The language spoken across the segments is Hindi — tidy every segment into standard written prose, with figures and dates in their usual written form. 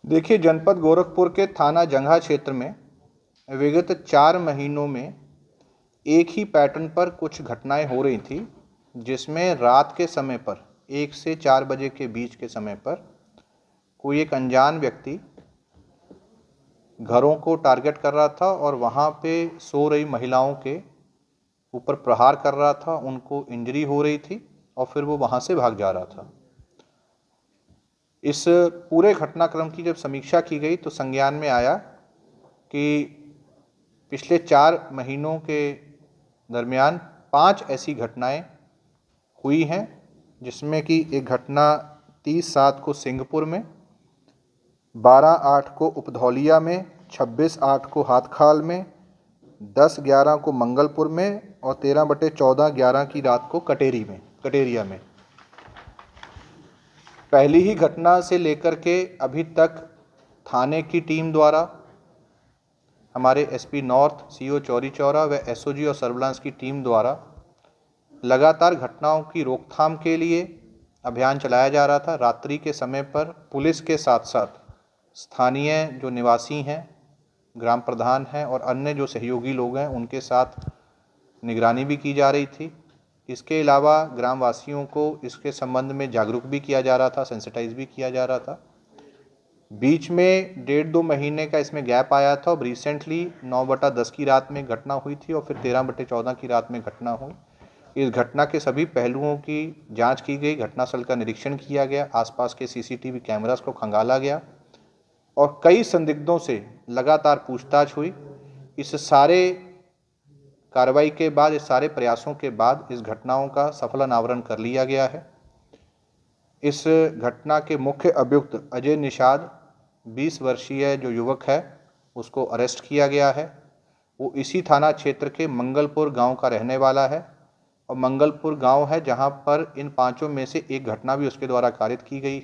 देखिए, जनपद गोरखपुर के थाना जंघा क्षेत्र में विगत 4 महीनों में एक ही पैटर्न पर कुछ घटनाएं हो रही थी, जिसमें रात के समय पर 1 से 4 बजे के बीच के समय पर कोई एक अनजान व्यक्ति घरों को टारगेट कर रहा था और वहाँ पे सो रही महिलाओं के ऊपर प्रहार कर रहा था, उनको इंजरी हो रही थी और फिर वो वहाँ से भाग जा रहा था। इस पूरे घटनाक्रम की जब समीक्षा की गई तो संज्ञान में आया कि पिछले 4 महीनों के दरमियान 5 ऐसी घटनाएं हुई हैं, जिसमें कि एक घटना 30/7 को सिंहपुर में, 12/8 को उपधौलिया में, 26/8 को हाथखाल में, 10/11 को मंगलपुर में और 13/14/11 की रात को कटेरिया में। पहली ही घटना से लेकर के अभी तक थाने की टीम द्वारा, हमारे SP north, CO Chauri Chaura व एसओजी और सर्विलांस की टीम द्वारा लगातार घटनाओं की रोकथाम के लिए अभियान चलाया जा रहा था। रात्रि के समय पर पुलिस के साथ साथ स्थानीय जो निवासी हैं, ग्राम प्रधान हैं और अन्य जो सहयोगी लोग हैं, उनके साथ निगरानी भी की जा रही थी। इसके अलावा ग्रामवासियों को इसके संबंध में जागरूक भी किया जा रहा था, सेंसिटाइज भी किया जा रहा था। बीच में 1.5-2 महीने का इसमें गैप आया था और रिसेंटली 9/10 की रात में घटना हुई थी और फिर 13/14 की रात में घटना हुई। इस घटना के सभी पहलुओं की जांच की गई, घटनास्थल का निरीक्षण किया गया, आसपास के सीसीटीवी कैमरास को खंगाला गया और कई संदिग्धों से लगातार पूछताछ हुई। इस सारे कार्रवाई के बाद, इस सारे प्रयासों के बाद इस घटनाओं का सफल अनावरण कर लिया गया है। इस घटना के मुख्य अभियुक्त अजय निषाद 20 वर्षीय जो युवक है, उसको अरेस्ट किया गया है। वो इसी थाना क्षेत्र के मंगलपुर गांव का रहने वाला है और मंगलपुर गांव है जहां पर इन 5 में से एक घटना भी उसके द्वारा कारित की गई।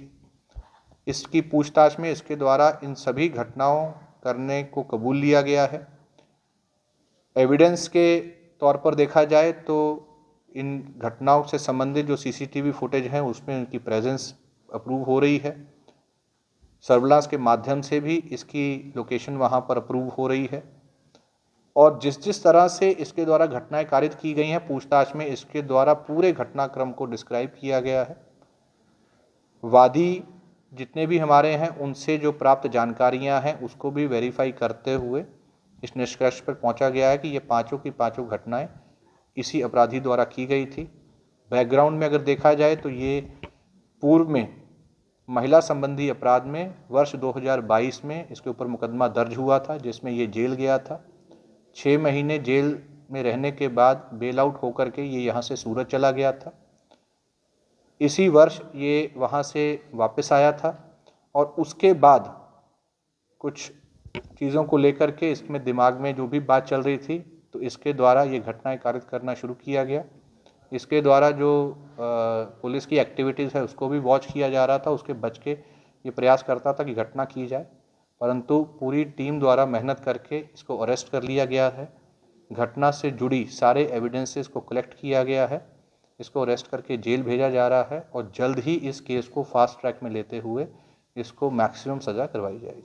इसकी पूछताछ में इसके द्वारा इन सभी घटनाओं करने को कबूल लिया गया है। एविडेंस के तौर पर देखा जाए तो इन घटनाओं से संबंधित जो सीसीटीवी फुटेज हैं, उसमें उनकी प्रेजेंस अप्रूव हो रही है। सर्विलांस के माध्यम से भी इसकी लोकेशन वहाँ पर अप्रूव हो रही है और जिस तरह से इसके द्वारा घटनाएं कारित की गई हैं, पूछताछ में इसके द्वारा पूरे घटनाक्रम को डिस्क्राइब किया गया है। वादी जितने भी हमारे हैं, उनसे जो प्राप्त जानकारियां हैं उसको भी वेरीफाई करते हुए इस निष्कर्ष पर पहुंचा गया है कि ये 5 की 5 घटनाएं इसी अपराधी द्वारा की गई थी। बैकग्राउंड में अगर देखा जाए तो ये पूर्व में महिला संबंधी अपराध में वर्ष 2022 में इसके ऊपर मुकदमा दर्ज हुआ था, जिसमें ये जेल गया था। 6 महीने जेल में रहने के बाद बेल आउट होकर के ये यहाँ से सूरत चला गया था। इसी वर्ष ये वहाँ से वापस आया था और उसके बाद कुछ चीज़ों को लेकर के इसमें दिमाग में जो भी बात चल रही थी, तो इसके द्वारा ये घटनाएं कारित करना शुरू किया गया। इसके द्वारा जो पुलिस की एक्टिविटीज़ है उसको भी वॉच किया जा रहा था, उसके बच के ये प्रयास करता था कि घटना की जाए, परंतु पूरी टीम द्वारा मेहनत करके इसको अरेस्ट कर लिया गया है। घटना से जुड़ी सारे एविडेंसेस को कलेक्ट किया गया है, इसको अरेस्ट करके जेल भेजा जा रहा है और जल्द ही इस केस को फास्ट ट्रैक में लेते हुए इसको मैक्सिमम सज़ा करवाई जाएगी।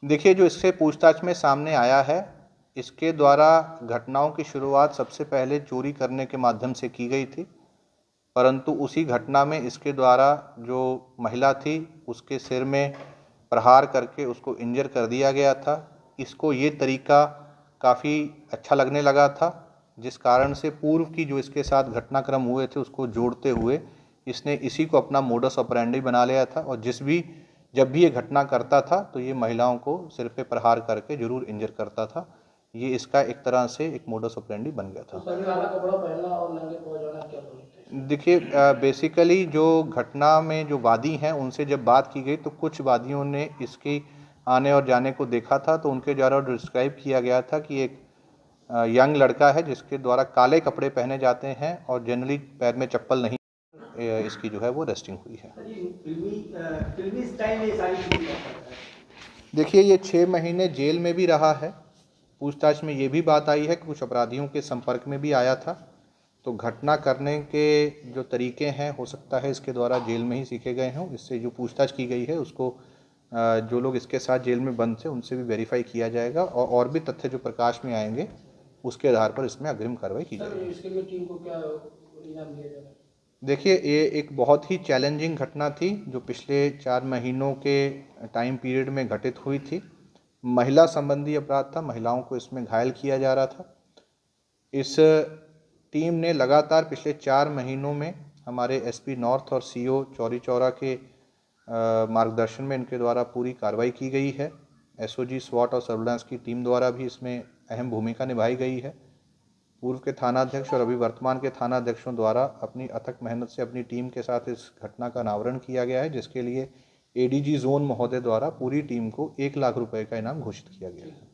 देखिए, जो इससे पूछताछ में सामने आया है, इसके द्वारा घटनाओं की शुरुआत सबसे पहले चोरी करने के माध्यम से की गई थी, परंतु उसी घटना में इसके द्वारा जो महिला थी उसके सिर में प्रहार करके उसको इंजर कर दिया गया था। इसको ये तरीका काफ़ी अच्छा लगने लगा था, जिस कारण से पूर्व की जो इसके साथ घटनाक्रम हुए थे उसको जोड़ते हुए इसने इसी को अपना मोडस ऑपरेंडी बना लिया था और जब भी ये घटना करता था तो ये महिलाओं को सिर पे प्रहार करके जरूर इंजर करता था। ये इसका एक तरह से एक मोडस ऑपरेंडी बन गया था। कपड़ा पहनना और नंगे पाँव जाना क्या बोलते हैं? देखिए, बेसिकली जो घटना में जो वादी हैं उनसे जब बात की गई तो कुछ वादियों ने इसकी आने और जाने को देखा था, तो उनके द्वारा डिस्क्राइब किया गया था कि एक यंग लड़का है जिसके द्वारा काले कपड़े पहने जाते हैं और जनरली पैर में चप्पल नहीं, इसकी जो है वो रेस्टिंग हुई है। देखिए, ये 6 महीने जेल में भी रहा है। पूछताछ में ये भी बात आई है कि कुछ अपराधियों के संपर्क में भी आया था, तो घटना करने के जो तरीके हैं हो सकता है इसके द्वारा जेल में ही सीखे गए हों। इससे जो पूछताछ की गई है उसको जो लोग इसके साथ जेल में बंद थे उनसे भी वेरीफाई किया जाएगा और भी तथ्य जो प्रकाश में आएंगे उसके आधार पर इसमें अग्रिम कार्रवाई की जाएगी। इसके लिए टीम को क्या इनाम दिया जाएगा? देखिए, ये एक बहुत ही चैलेंजिंग घटना थी जो पिछले 4 महीनों के टाइम पीरियड में घटित हुई थी। महिला संबंधी अपराध था, महिलाओं को इसमें घायल किया जा रहा था। इस टीम ने लगातार पिछले 4 महीनों में हमारे एसपी नॉर्थ और सीओ चौरी चौरा के मार्गदर्शन में इनके द्वारा पूरी कार्रवाई की गई है। एसओजी, स्वॉट और सर्विलांस की टीम द्वारा भी इसमें अहम भूमिका निभाई गई है। पूर्व के थानाध्यक्ष और अभी वर्तमान के थानाध्यक्षों द्वारा अपनी अथक मेहनत से अपनी टीम के साथ इस घटना का अनावरण किया गया है, जिसके लिए एडीजी जोन महोदय द्वारा पूरी टीम को 1 लाख रुपए का इनाम घोषित किया गया है।